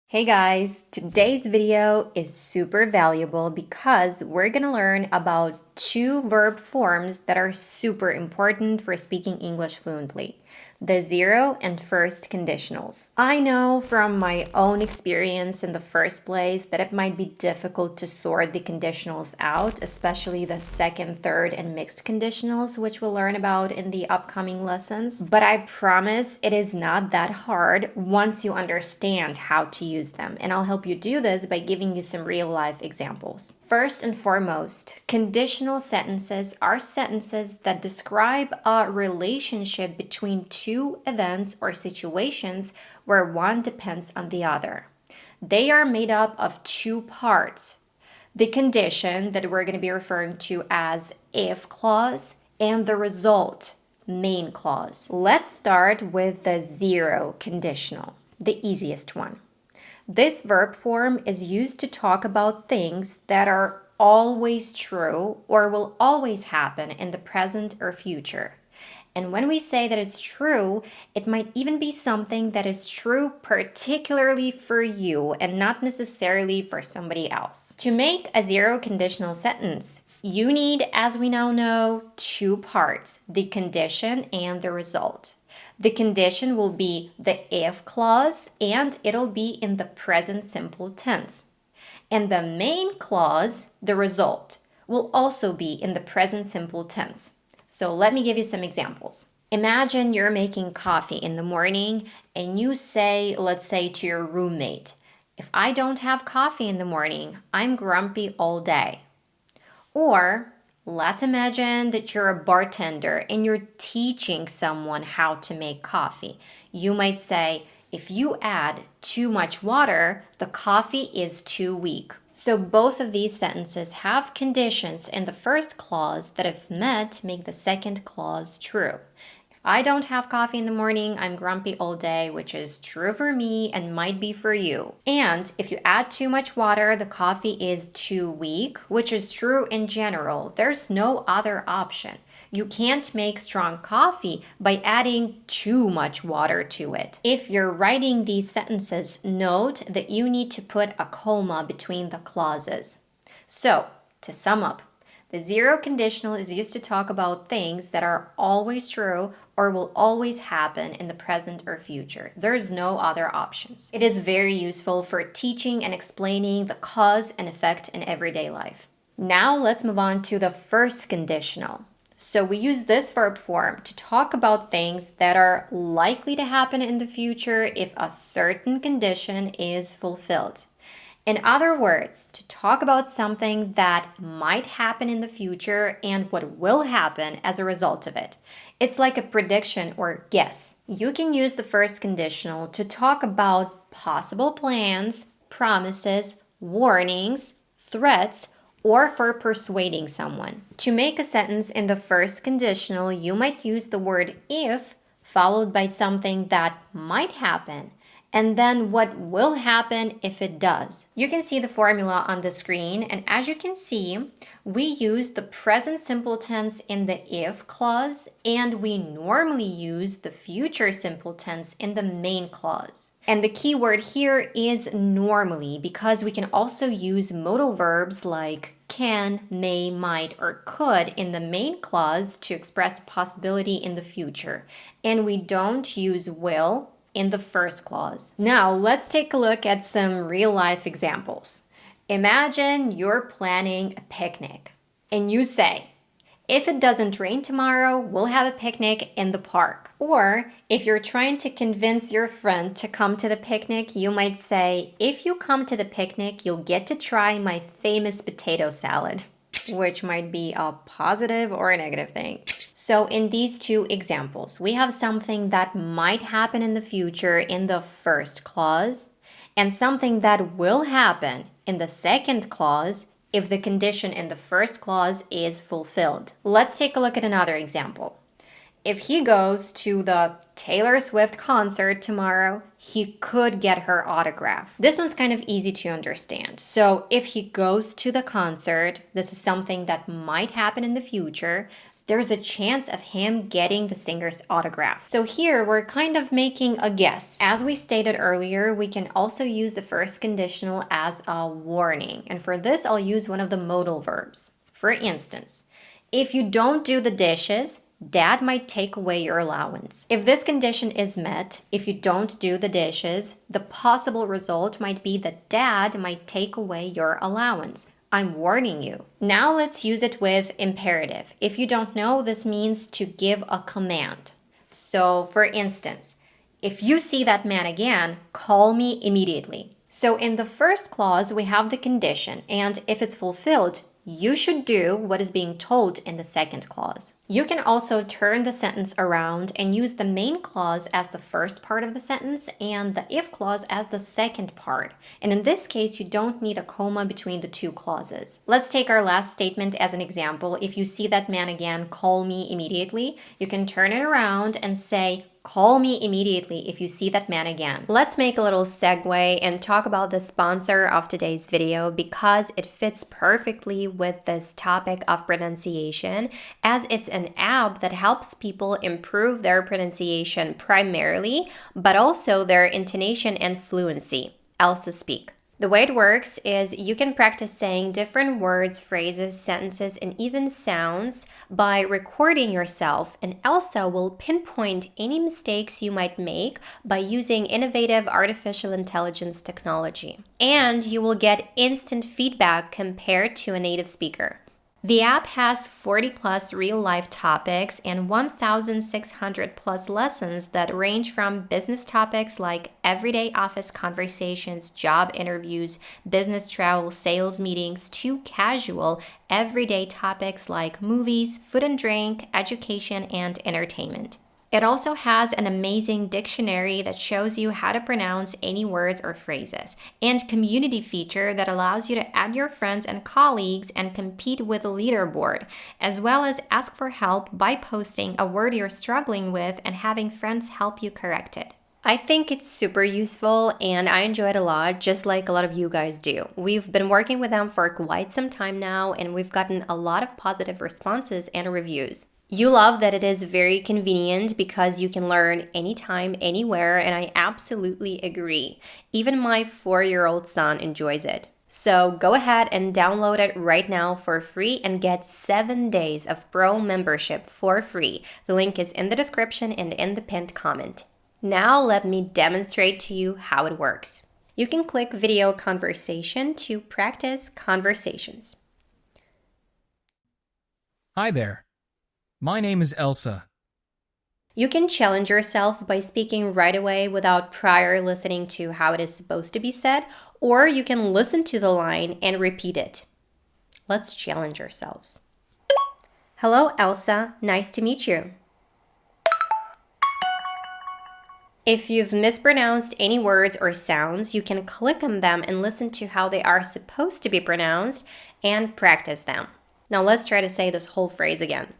Hey guys, today's video is super valuable because we're gonna learn about two verb forms that are super important for speaking English fluently. The zero and first conditionals. I know from my own experience in the first place that it might be difficult to sort the conditionals out, especially the second, third, and mixed conditionals, which we'll learn about in the upcoming lessons. But I promise it is not that hard once you understand how to use them. And I'll help you do this by giving you some real life examples. First and foremost, conditional sentences are sentences that describe a relationship between two events or situations where one depends on the other. They are made up of two parts: the condition that we're going to be referring to as if clause and the result, main clause. Let's start with the zero conditional, the easiest one. This verb form is used to talk about things that are always true or will always happen in the present or future. And when we say that it's true, it might even be something that is true particularly for you and not necessarily for somebody else. To make a zero conditional sentence, you need, as we now know, two parts: the condition and the result. The condition will be the if clause and it'll be in the present simple tense. And the main clause, the result, will also be in the present simple tense. So let me give you some examples. Imagine you're making coffee in the morning and you say, let's say to your roommate, "If I don't have coffee in the morning, I'm grumpy all day." Or let's imagine that you're a bartender and you're teaching someone how to make coffee. You might say, "If you add too much water, the coffee is too weak." So both of these sentences have conditions in the first clause that, if met, make the second clause true. If I don't have coffee in the morning, I'm grumpy all day, which is true for me and might be for you. And if you add too much water, the coffee is too weak, which is true in general. There's no other option. You can't make strong coffee by adding too much water to it. If you're writing these sentences, note that you need to put a comma between the clauses. So, to sum up, the zero conditional is used to talk about things that are always true or will always happen in the present or future. There's no other options. It is very useful for teaching and explaining the cause and effect in everyday life. Now let's move on to the first conditional. So we use this verb form to talk about things that are likely to happen in the future if a certain condition is fulfilled. In other words, to talk about something that might happen in the future and what will happen as a result of it. It's like a prediction or guess. You can use the first conditional to talk about possible plans, promises, warnings, threats, or for persuading someone. To make a sentence in the first conditional, you might use the word if followed by something that might happen, and then what will happen if it does. You can see the formula on the screen, and as you can see, we use the present simple tense in the if clause, and we normally use the future simple tense in the main clause. And the key word here is normally, because we can also use modal verbs like can, may, might, or could in the main clause to express a possibility in the future. And we don't use will in the first clause. Now, let's take a look at some real-life examples. Imagine you're planning a picnic and you say, "If it doesn't rain tomorrow, we'll have a picnic in the park." Or if you're trying to convince your friend to come to the picnic, you might say, "If you come to the picnic, you'll get to try my famous potato salad," which might be a positive or a negative thing. So in these two examples, we have something that might happen in the future in the first clause and something that will happen in the second clause if the condition in the first clause is fulfilled. Let's take a look at another example. If he goes to the Taylor Swift concert tomorrow, he could get her autograph. This one's kind of easy to understand. So if he goes to the concert, this is something that might happen in the future. there's a chance of him getting the singer's autograph. So here we're kind of making a guess. As we stated earlier, we can also use the first conditional as a warning. And for this, I'll use one of the modal verbs. For instance, if you don't do the dishes, Dad might take away your allowance. If this condition is met, if you don't do the dishes, the possible result might be that Dad might take away your allowance. I'm warning you. Now let's use it with imperative. If you don't know, this means to give a command. So for instance, if you see that man again, call me immediately. So in the first clause, we have the condition, and if it's fulfilled, you should do what is being told in the second clause. You can also turn the sentence around and use the main clause as the first part of the sentence and the if clause as the second part. And in this case, you don't need a comma between the two clauses. Let's take our last statement as an example. If you see that man again, call me immediately. You can turn it around and say, call me immediately if you see that man again. Let's make a little segue and talk about the sponsor of today's video because it fits perfectly with this topic of pronunciation, as it's an app that helps people improve their pronunciation primarily, but also their intonation and fluency. Elsa Speak. The way it works is you can practice saying different words, phrases, sentences, and even sounds by recording yourself, and Elsa will pinpoint any mistakes you might make by using innovative artificial intelligence technology. And you will get instant feedback compared to a native speaker. The app has 40 plus real life topics and 1,600 plus lessons that range from business topics like everyday office conversations, job interviews, business travel, sales meetings, to casual, everyday topics like movies, food and drink, education, and entertainment. It also has an amazing dictionary that shows you how to pronounce any words or phrases, and community feature that allows you to add your friends and colleagues and compete with a leaderboard, as well as ask for help by posting a word you're struggling with and having friends help you correct it. I think it's super useful and I enjoy it a lot, just like a lot of you guys do. We've been working with them for quite some time now, and we've gotten a lot of positive responses and reviews. You love that it is very convenient because you can learn anytime, anywhere, and I absolutely agree. Even my 4-year-old son enjoys it. So go ahead and download it right now for free and get 7 days of Pro membership for free. The link is in the description and in the pinned comment. Now let me demonstrate to you how it works. You can click Video Conversation to practice conversations. Hi there. My name is Elsa. You can challenge yourself by speaking right away without prior listening to how it is supposed to be said, or you can listen to the line and repeat it. Let's challenge ourselves. Hello, Elsa. Nice to meet you. If you've mispronounced any words or sounds, you can click on them and listen to how they are supposed to be pronounced and practice them. Now let's try to say this whole phrase again.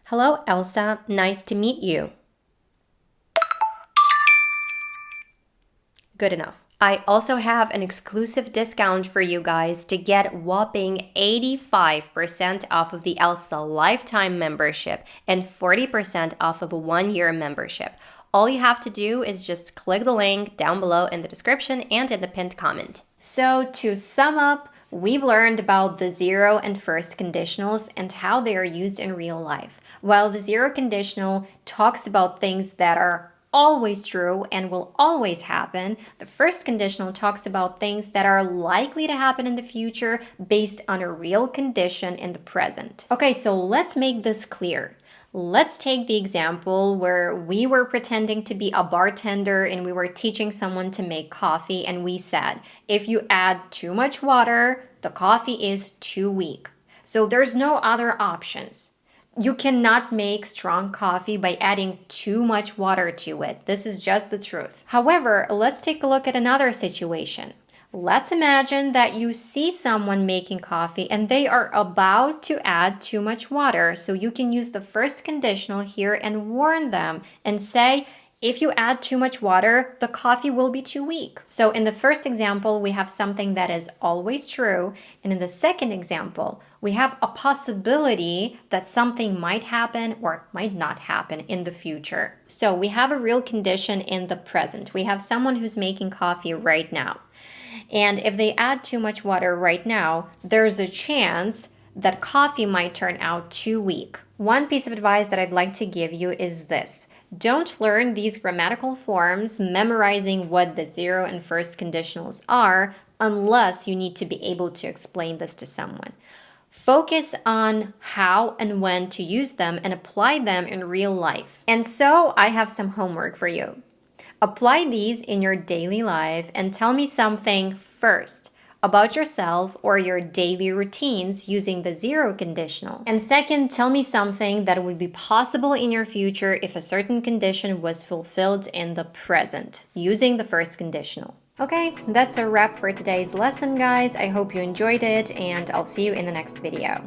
Hello, Elsa. Nice to meet you. Good enough. I also have an exclusive discount for you guys to get whopping 85% off of the Elsa lifetime membership and 40% off of a 1-year membership. All you have to do is just click the link down below in the description and in the pinned comment. So to sum up, we've learned about the zero and first conditionals and how they are used in real life. While the zero conditional talks about things that are always true and will always happen, the first conditional talks about things that are likely to happen in the future based on a real condition in the present. Okay, so let's make this clear. Let's take the example where we were pretending to be a bartender and we were teaching someone to make coffee, and we said, if you add too much water, the coffee is too weak. So there's no other options. You cannot make strong coffee by adding too much water to it. This is just the truth. However, let's take a look at another situation. Let's imagine that you see someone making coffee and they are about to add too much water. So you can use the first conditional here and warn them and say, If you add too much water, the coffee will be too weak. So in the first example, we have something that is always true. And in the second example, we have a possibility that something might happen or might not happen in the future. So we have a real condition in the present. We have someone who's making coffee right now. And if they add too much water right now, there's a chance that coffee might turn out too weak. One piece of advice that I'd like to give you is this. Don't learn these grammatical forms memorizing what the zero and first conditionals are unless you need to be able to explain this to someone. Focus on how and when to use them and apply them in real life. And so I have some homework for you. Apply these in your daily life and tell me something first about yourself or your daily routines using the zero conditional. And second, tell me something that would be possible in your future if a certain condition was fulfilled in the present using the first conditional. Okay, that's a wrap for today's lesson, guys. I hope you enjoyed it, and I'll see you in the next video.